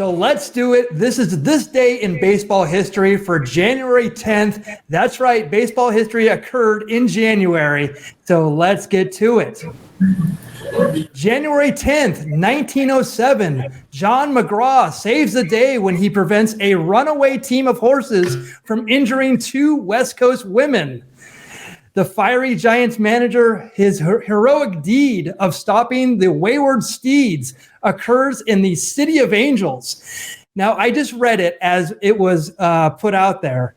So let's do it. This is this day in baseball history for January 10th. That's right. Baseball history occurred in January. So let's get to it. January 10th, 1907, John McGraw saves the day when he prevents a runaway team of horses from injuring two West Coast women. The fiery Giants manager, his heroic deed of stopping the wayward steeds occurs in the City of Angels. Now, I just read it as it was put out there.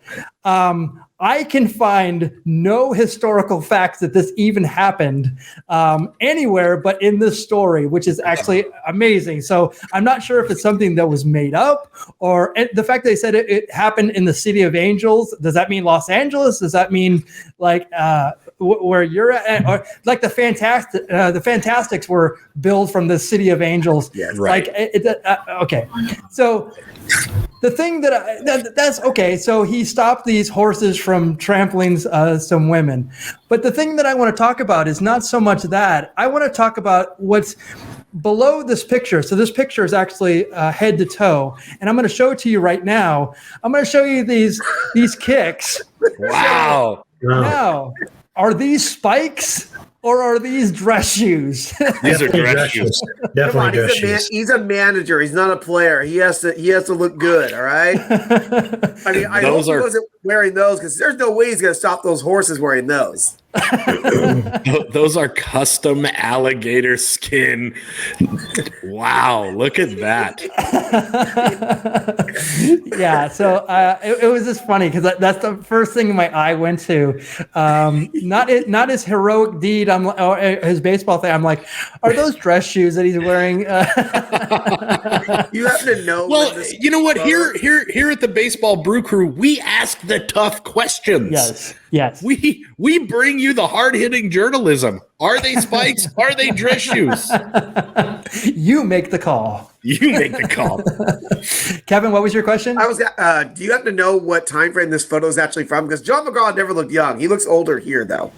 I can find no historical facts that this even happened anywhere but in this story, which is actually amazing. So I'm not sure if it's something that was made up or the fact that they said it happened in the City of Angels. Does that mean Los Angeles? Does that mean like where you're at? Or like the Fantastics were billed from the City of Angels. Yeah, right. Okay. So the thing that's okay. So he stopped these horses from trampling some women. But the thing that I want to talk about is not so much that. I want to talk about what's below this picture. So this picture is actually head to toe. And I'm going to show it to you right now. I'm going to show you these kicks. Wow. Now, are these spikes? Or are these dress shoes? These are dress shoes. Definitely dress shoes. He's a manager. He's not a player. He has to look good. All right. I mean, I hope he wasn't wearing those because there's no way he's going to stop those horses wearing those. Those are custom alligator skin. Wow, look at that. Yeah, so it was just funny because that's the first thing my eye went to. Not his heroic deed or his baseball thing. I'm like, are those dress shoes that he's wearing? You have to know. Well, you know what? Here at the Baseball Brew Crew, we ask the tough questions. Yes. We bring you the hard-hitting journalism. Are they spikes? Are they dress shoes? You make the call. You make the call. Kevin, what was your question? I was. Do you have to know what time frame this photo is actually from? Because John McGraw never looked young. He looks older here, though.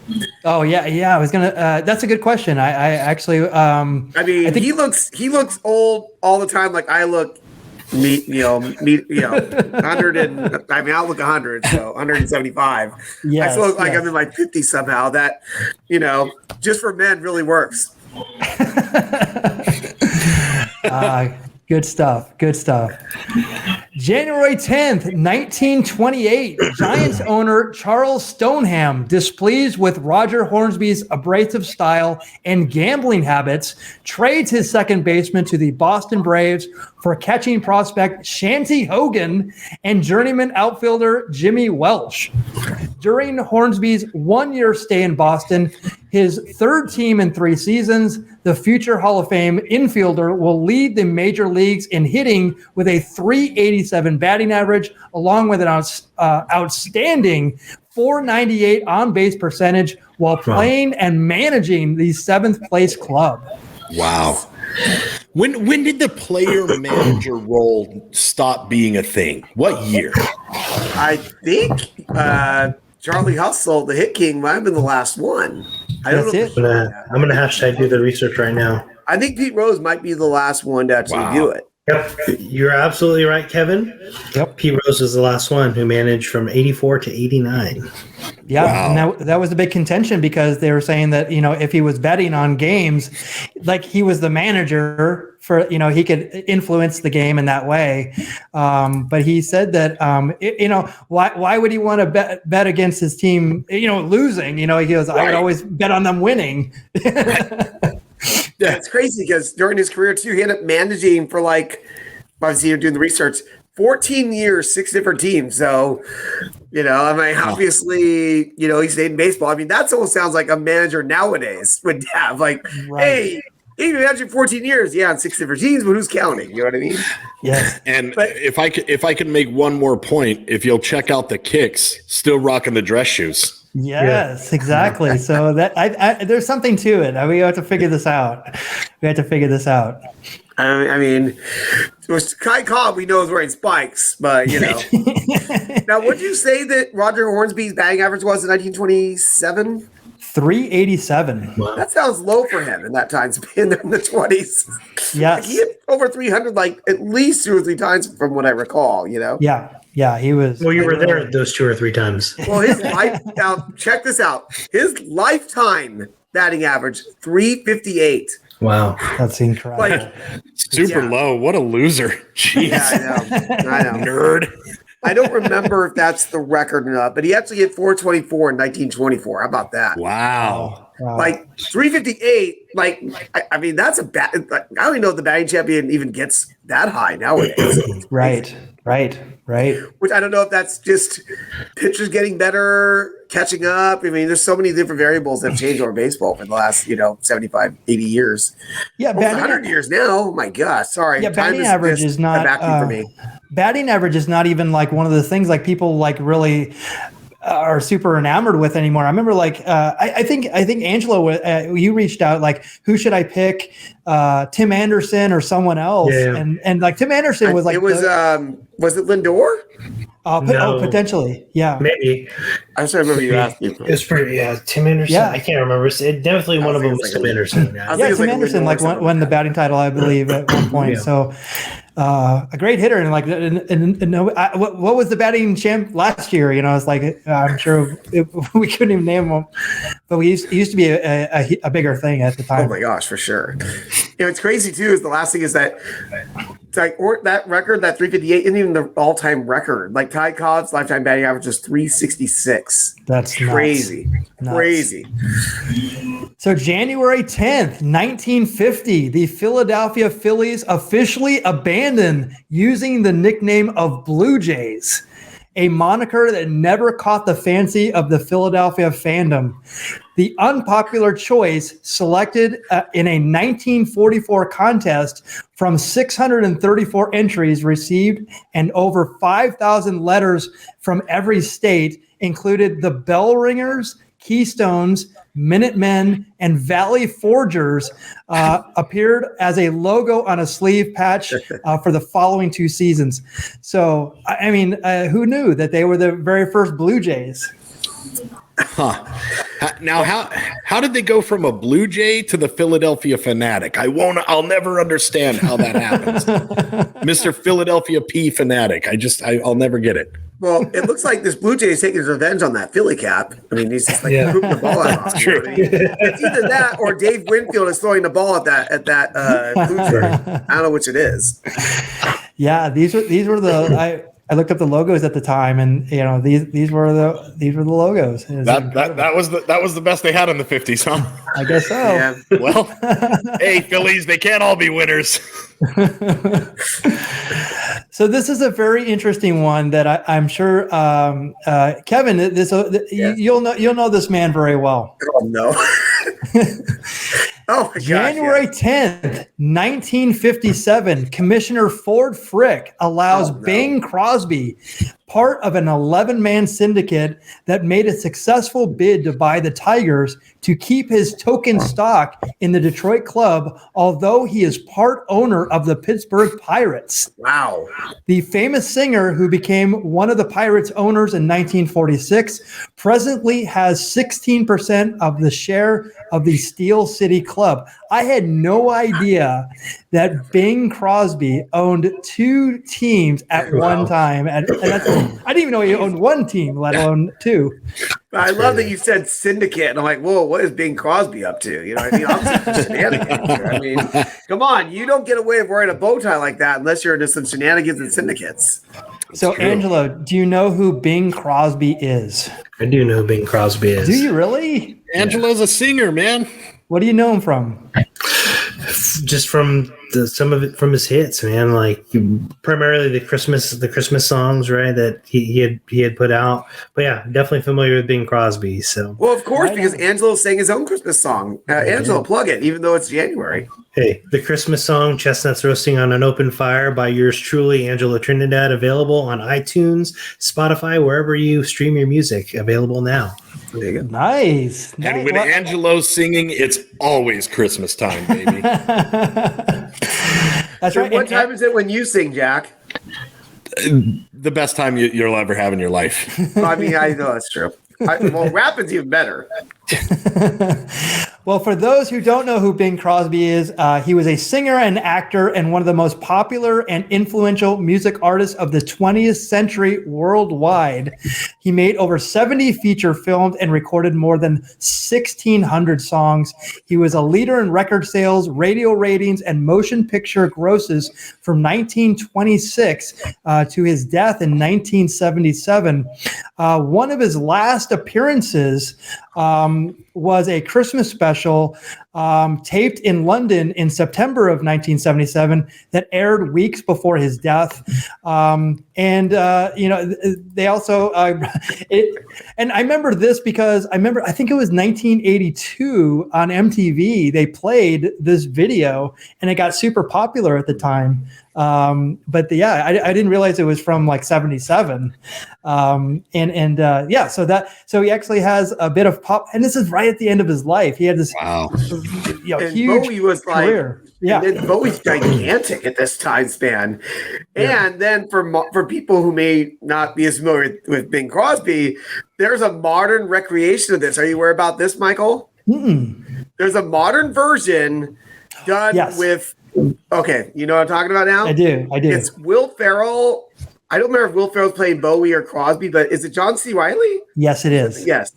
Oh yeah. I was gonna. That's a good question. I actually. I mean, he looks old all the time. Like I look. 100 and I mean I'll look 100, so 175. I still look like I'm in my 50s somehow. That just for men really works. Good stuff. January 10th, 1928, Giants owner Charles Stoneham, displeased with Roger Hornsby's abrasive style and gambling habits, trades his second baseman to the Boston Braves for catching prospect Shanty Hogan and journeyman outfielder Jimmy Welsh. During Hornsby's one-year stay in Boston, his third team in 3 seasons, the future Hall of Fame infielder will lead the major leagues in hitting with a .387 batting average, along with an outstanding .498 on-base percentage while playing and managing the 7th place club. Wow. When did the player-manager role stop being a thing? What year? I think Charlie Hustle, the Hit King, might have been the last one. I don't know. I'm gonna hashtag do the research right now. I think Pete Rose might be the last one to actually do it. Yep, you're absolutely right, Kevin. Yep, Pete Rose was the last one who managed from 84 to 89. Yeah, wow. And that was a big contention because they were saying that if he was betting on games, like he was the manager for he could influence the game in that way. But he said that why would he want to bet against his team losing? He goes, I would always bet on them winning. Yeah, it's crazy because during his career too, he ended up managing for obviously you're doing the research, 14 years, 6 different teams. So, obviously, he stayed in baseball. I mean, that almost sounds like a manager nowadays would have hey, he managed 14 years, on 6 different teams, but who's counting? You know what I mean? Yes. And if I could make one more point, if you'll check out the kicks, still rocking the dress shoes. Yes, exactly. So that there's something to it. We have to figure this out. I mean, Kai Cobb, we know is wearing spikes, but Now, would you say that Roger Hornsby's batting average was in 1927? 387. Wow. That sounds low for him in that time span in the 20s. Yes. He hit over 300 like at least 2 or 3 times from what I recall, Yeah, he was. Well, you were there those 2 or 3 times. Well, his life now check this out. His lifetime batting average 358. Wow. That's incredible. Like Super low. What a loser. Jeez. yeah, I know. Nerd. I don't remember if that's the record or not, but he actually hit 424 in 1924. How about that? Wow. Like 358. Like I mean, that's a bat. Like, I don't even know if the batting champion even gets that high nowadays. Right. Which I don't know if that's just pitchers getting better, catching up. I mean, there's so many different variables that have changed over baseball for the last 75, 80 years. Yeah, Almost 100 years now. Oh my gosh, sorry. Yeah, batting average is not a vacuum for me. Batting average is not even like one of the things like people like really are super enamored with anymore. I remember I think Angelo, you reached out like, who should I pick, Tim Anderson or someone else? Yeah. And like Tim Anderson was like, it was it Lindor? No. Potentially, yeah, Maybe. I just remember you asked me. It was pretty. Yeah, Tim Anderson. Yeah. I can't remember. It definitely one of them was Tim Anderson. I was yeah, thinking it was Tim like Anderson Lindor won the batting title, I believe, at one point. Yeah. So a great hitter, and like, what was the batting champ last year? It's like I'm sure we couldn't even name him, but it used to be a bigger thing at the time. Oh my gosh, for sure. It's crazy too. Is the last thing is that that record, that 358, isn't even the all-time record. Like Ty Cobb's lifetime batting average is 366. That's crazy. Nuts. Crazy. So January 10th, 1950, the Philadelphia Phillies officially abandoned using the nickname of Blue Jays, a moniker that never caught the fancy of the Philadelphia fandom. The unpopular choice selected in a 1944 contest from 634 entries received and over 5,000 letters from every state included the Bell Ringers, Keystones, Minutemen, and Valley Forgers appeared as a logo on a sleeve patch for the following 2 seasons. So, I mean, who knew that they were the very first Blue Jays? Huh. Now, how did they go from a Blue Jay to the Philadelphia Fanatic? I'll never understand how that happens. Mr. Philadelphia P Fanatic. I'll never get it. Well, it looks like this Blue Jay is taking his revenge on that Philly cap. I mean, he's just like pooping the ball out. That's true. It's either that or Dave Winfield is throwing the ball at that Blue Jay. I don't know which it is. Yeah, these were the I looked up the logos at the time, and these were the logos. That was the best they had in the 50s, huh? I guess so. Yeah. Well, hey, Phillies, they can't all be winners. So this is a very interesting one that I'm sure Kevin, you'll know this man very well. Oh no. Oh my gosh, January 10th, 1957, Commissioner Ford Frick allows Bing Crosby, part of an 11-man syndicate that made a successful bid to buy the Tigers, to keep his token stock in the Detroit club, although he is part owner of the Pittsburgh Pirates. Wow. The famous singer who became one of the Pirates owners in 1946 presently has 16% of the share of the Steel City Club. I had no idea that Bing Crosby owned 2 teams at one time. And I didn't even know he owned 1 team, let alone 2. I love that you said syndicate. And I'm like, whoa, what is Bing Crosby up to? You know what I mean? Obviously, shenanigans here. I mean, come on. You don't get away with wearing a bow tie like that unless you're into some shenanigans and syndicates. So, Angelo, do you know who Bing Crosby is? I do know who Bing Crosby is. Do you really? Angelo's a singer, man. What do you know him from? Just from some of it from his hits, man. Like primarily the Christmas songs, right? That he had put out. But yeah, definitely familiar with Bing Crosby. So well, of course, because Angelo sang his own Christmas song. Angelo, plug it, even though it's January. Hey, the Christmas song "Chestnuts Roasting on an Open Fire" by yours truly, Angelo Trinidad, available on iTunes, Spotify, wherever you stream your music. Available now. There you go. Nice. And when Angelo's singing, it's always Christmas time, baby. That's So right. what time is it when you sing, Jack? The best time you'll ever have in your life. I mean, I know that's true. Well, rapping's even better. Well, for those who don't know who Bing Crosby is, he was a singer and actor and one of the most popular and influential music artists of the 20th century worldwide. He made over 70 feature films and recorded more than 1,600 songs. He was a leader in record sales, radio ratings, and motion picture grosses from 1926 to his death in 1977. One of his last appearances was a Christmas special taped in London in September of 1977 that aired weeks before his death. They also, and I remember this because I think it was 1982 on MTV, they played this video and it got super popular at the time. I didn't realize it was from like 77. So he actually has a bit of pop, and this is right at the end of his life. He had this huge Bowie was career. And Bowie's gigantic at this time span. And then for people who may not be as familiar with Bing Crosby, there's a modern recreation of this. Are you aware about this, Michael? Mm-mm. There's a modern version done with. Okay, you know what I'm talking about now? I do. It's Will Ferrell. I don't remember if Will Ferrell's playing Bowie or Crosby, but is it John C. Reilly? Yes, it is. Yes.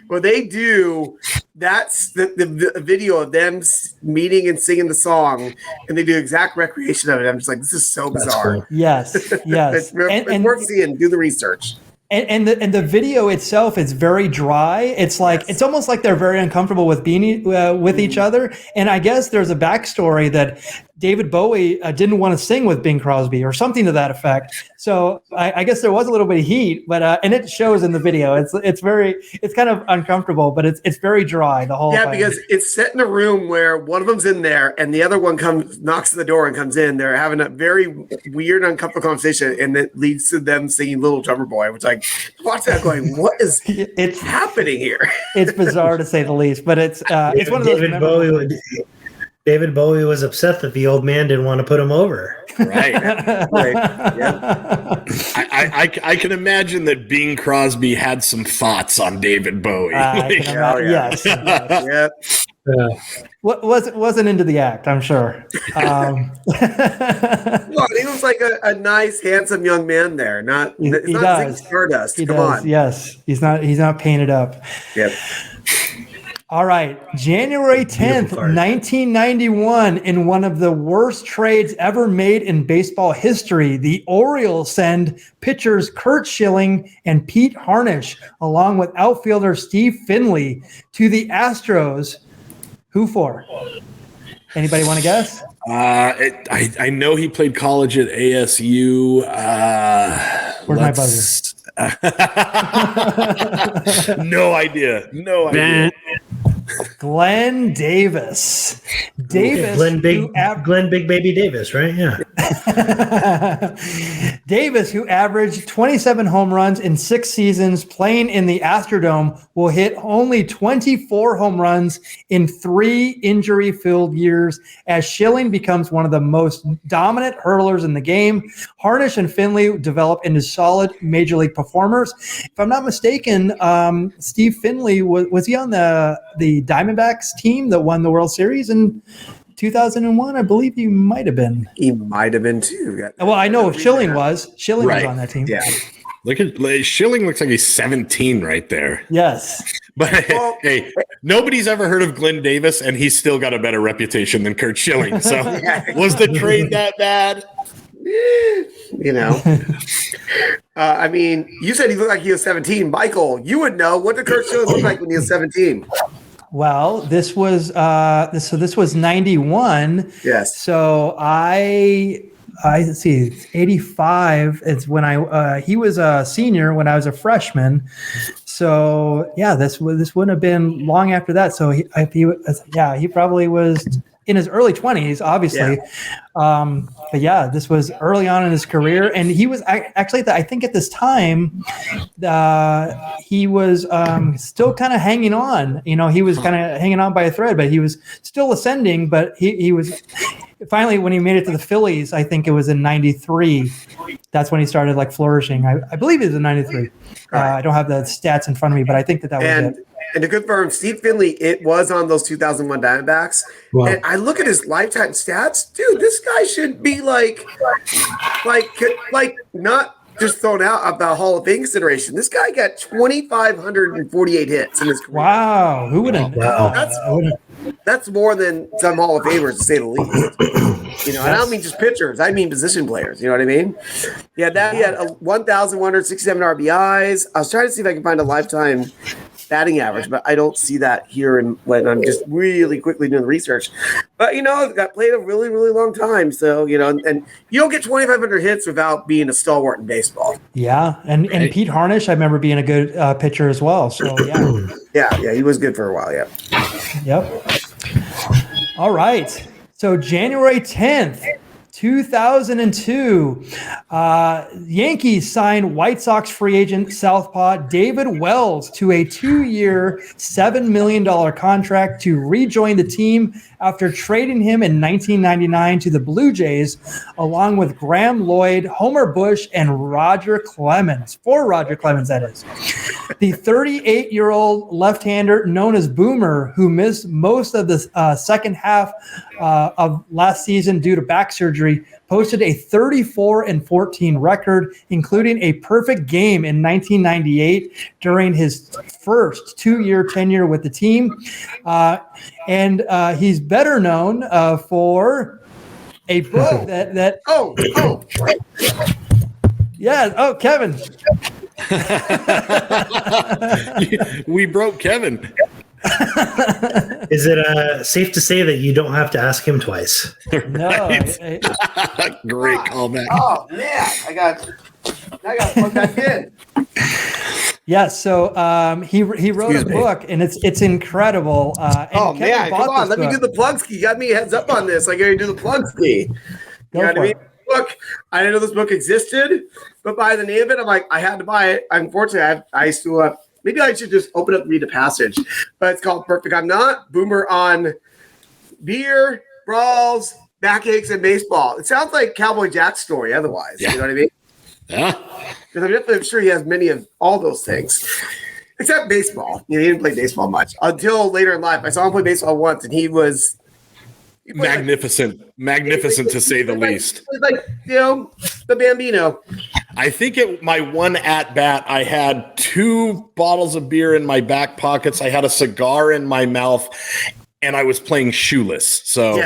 Well, they do. That's the video of them meeting and singing the song, and they do exact recreation of it. I'm just like, this is so bizarre. Cool. Yes. It's worth seeing. Do the research. And the video itself is very dry. It's like it's almost like they're very uncomfortable with being with each other. And I guess there's a backstory that David Bowie didn't want to sing with Bing Crosby or something to that effect. So I guess there was a little bit of heat, but and it shows in the video. It's kind of uncomfortable, but it's very dry the whole time. Because it's set in a room where one of them's in there and the other one knocks at the door and comes in. They're having a very weird, uncomfortable conversation, and it leads to them singing "Little Drummer Boy," which watch that going, what is happening here? It's bizarre to say the least, but it's one of those. David Bowie was upset that the old man didn't want to put him over. Right. Yeah. I can imagine that Bing Crosby had some thoughts on David Bowie. Yes. Yeah. Wasn't into the act, I'm sure. Well, he was like a nice, handsome young man there. He does. Stardust. Come on. Yes, he's not painted up. Yep. All right, January 10th, 1991, in one of the worst trades ever made in baseball history, the Orioles send pitchers Curt Schilling and Pete Harnisch, along with outfielder Steve Finley, to the Astros. Who for? Anybody want to guess? I know he played college at ASU. Where's my buzzer? No idea. Glenn Davis. Glenn Big Baby Davis, right? Yeah. Davis, who averaged 27 home runs in 6 seasons playing in the Astrodome, will hit only 24 home runs in 3 injury-filled years as Schilling becomes one of the most dominant hurlers in the game. Harnisch and Finley develop into solid major league performers. If I'm not mistaken, Steve Finley, was he on the Diamondbacks team that won the World Series in 2001? I believe he might have been. He might have been too. Well, I know Schilling was. Schilling was on that team. Yeah. Schilling looks like he's 17 right there. Yes. But hey, nobody's ever heard of Glenn Davis, and he's still got a better reputation than Curt Schilling. So was the trade that bad? You know. I mean, you said he looked like he was 17. Michael, you would know. What did Curt Schilling look like when he was 17? Well, this was 91. Yes. So I see, 85 is when he was a senior when I was a freshman. So yeah, this wouldn't have been long after that. So he probably was in his early 20s, obviously. Yeah. But yeah, this was early on in his career, and he was actually, I think at this time, he was still kind of hanging on. You know, he was kind of hanging on by a thread, but he was still ascending. But he was finally, when he made it to the Phillies, I think it was in '93. That's when he started flourishing. I believe it was in '93. I don't have the stats in front of me, but I think that was it. And to confirm, Steve Finley, it was on those 2001 Diamondbacks. Wow. And I look at his lifetime stats, dude. This guy should be like not just thrown out about Hall of Fame consideration. This guy got 2,548 hits in his career. Wow, who would have? Wow. That's more than some Hall of Famers, to say the least. And I don't mean just pitchers. I mean position players. You know what I mean? Yeah, that he had 1,167 RBIs. I was trying to see if I can find a lifetime batting average, but I don't see that here when I'm just really quickly doing the research. But got played a really, really long time. So and you don't get 2,500 hits without being a stalwart in baseball. Yeah, and Pete Harnish, I remember being a good pitcher as well. So yeah, he was good for a while. Yeah. Yep. All right. So January 10th, 2002, Yankees signed White Sox free agent southpaw David Wells to a 2-year, $7 million contract to rejoin the team after trading him in 1999 to the Blue Jays, along with Graham Lloyd, Homer Bush, and Roger Clemens. For Roger Clemens, that is. The 38-year-old left-hander known as Boomer, who missed most of the second half of last season due to back surgery, posted a 34-14 record, including a perfect game in 1998 during his first 2-year tenure with the team. And he's better known for a book that yeah. Oh, Kevin. We broke Kevin. Is it safe to say that you don't have to ask him twice? No. Great callback. Oh man, I got to plug back in. Yeah, so he wrote a book, and it's incredible. And man, come on, let me do the plug ski. You got me a heads up on this. I got to do the plug ski. You know what I mean? Book. I didn't know this book existed, but by the name of it, I'm like, I had to buy it. Unfortunately, I still have. Maybe I should just open up and read a passage, but it's called Perfect I'm Not. Boomer on beer, brawls, backaches, and baseball. It sounds like Cowboy Jack's story otherwise. Yeah. You know what I mean? Yeah. Because I'm definitely sure he has many of all those things, except baseball. He didn't play baseball much until later in life. I saw him play baseball once, and he was magnificent to say the least. Like the Bambino. I think my one at bat, I had 2 bottles of beer in my back pockets. I had a cigar in my mouth, and I was playing shoeless. So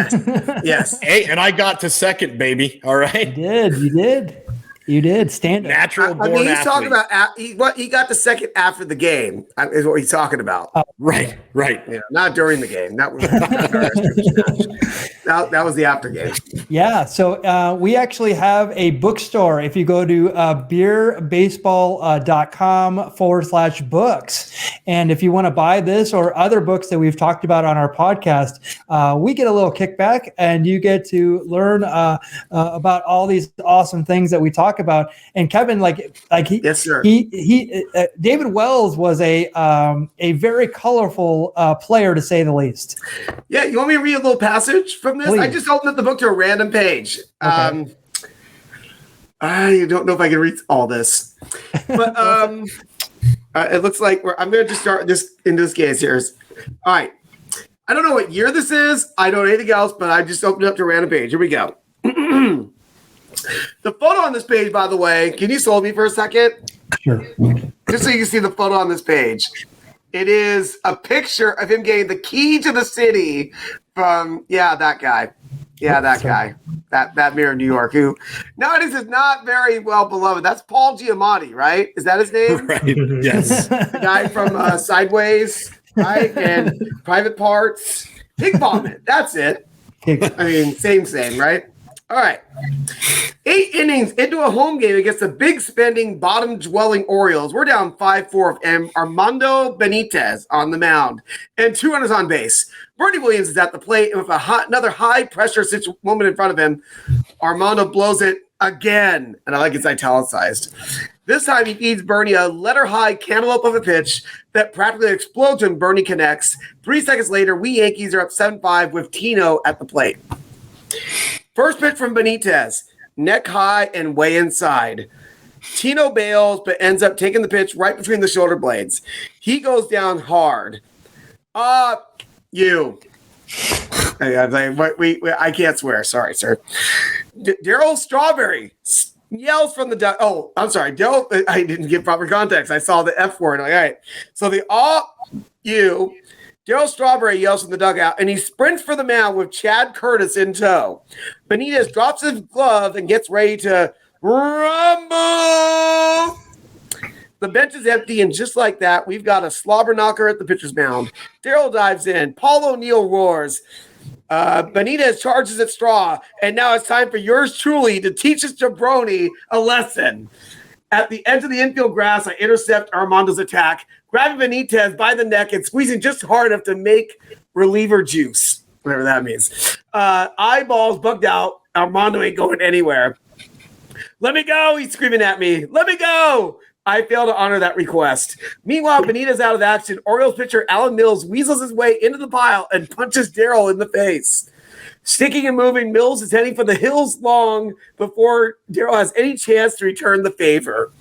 yes. Hey, and I got to second, baby. All right. You did stand up. Natural born he's athlete. talking about he got the second after the game is what he's talking about. Right. Yeah, not during the game. That was the after game. Yeah, so we actually have a bookstore. If you go to beerbaseball.com/books, and if you want to buy this or other books that we've talked about on our podcast, we get a little kickback, and you get to learn about all these awesome things that we talk about. And Kevin, yes, sir. He David Wells was a very colorful player, to say the least. Yeah, you want me to read a little passage from this? Please. I just opened up the book to a random page. Okay. I don't know if I can read all this, but it looks like I'm going to just start this into this case here. All right. I don't know what year this is. I don't know anything else, but I just opened it up to a random page. Here we go. The photo on this page, by the way, can you hold me for a second? Sure. Just so you can see the photo on this page. It is a picture of him getting the key to the city from, that guy. Yeah, that guy. That mayor of New York, who nowadays is not very well beloved. That's Paul Giamatti, right? Is that his name? Right. Yes. The guy from Sideways, right? And Private Parts. Pig Vomit. That's it. I mean, same, right? All right. 8 innings into a home game against the big spending, bottom dwelling Orioles. We're down 5-4 of Armando Benitez on the mound and 2 runners on base. Bernie Williams is at the plate, and with another high pressure moment in front of him, Armando blows it again. And I like it's italicized. This time he feeds Bernie a letter high cantaloupe of a pitch that practically explodes when Bernie connects. 3 seconds later, we Yankees are up 7-5 with Tino at the plate. First pitch from Benitez, neck high and way inside. Tino bails, but ends up taking the pitch right between the shoulder blades. He goes down hard. You. I can't swear. Sorry, sir. Daryl Strawberry yells from the duck. Oh, I'm sorry. I didn't give proper context. I saw the F word. Like, all right. So the you. Daryl Strawberry yells from the dugout, and he sprints for the mound with Chad Curtis in tow. Benitez drops his glove and gets ready to rumble. The bench is empty, and just like that, we've got a slobber knocker at the pitcher's mound. Daryl dives in. Paul O'Neill roars. Benitez charges at Straw, and now it's time for yours truly to teach this jabroni a lesson. At the edge of the infield grass, I intercept Armando's attack, grabbing Benitez by the neck and squeezing just hard enough to make reliever juice, whatever that means. Eyeballs bugged out. Armando ain't going anywhere. Let me go, he's screaming at me. Let me go. I fail to honor that request. Meanwhile, Benitez out of action. Orioles pitcher Alan Mills weasels his way into the pile and punches Daryl in the face. Sticking and moving, Mills is heading for the hills long before Daryl has any chance to return the favor.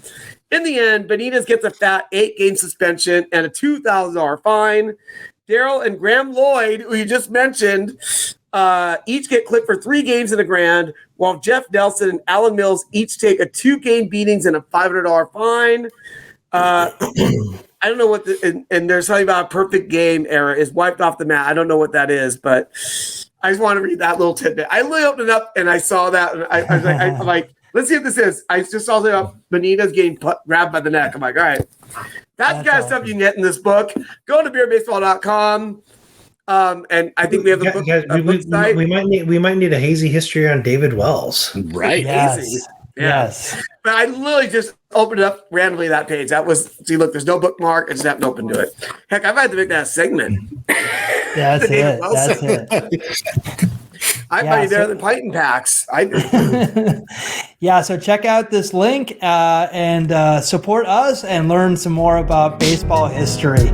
In the end, Benitez gets a fat 8-game suspension and a $2,000 fine. Daryl and Graham Lloyd, who you just mentioned, each get clipped for 3 games and $1,000, while Jeff Nelson and Alan Mills each take a 2-game beatings and a $500 fine. I don't know what and there's something about a perfect game error is wiped off the mat. I don't know what that is, but I just want to read that little tidbit. I literally opened it up and I saw that, and I'm like, let's see what this is. I just saw something about Benitez getting grabbed by the neck. I'm like, all right, that's the kind of stuff you can get in this book. Go to beerbaseball.com. And I think we have the book. Guys, we might need a hazy history on David Wells. Right. Yes. Hazy. Yeah. Yes. But I literally just opened it up randomly that page. That was look, there's no bookmark. I just happened to open to it. Heck, I've had to make that a segment. That's it. That's it. I might be better than Python Packs. Yeah, so check out this link and support us and learn some more about baseball history.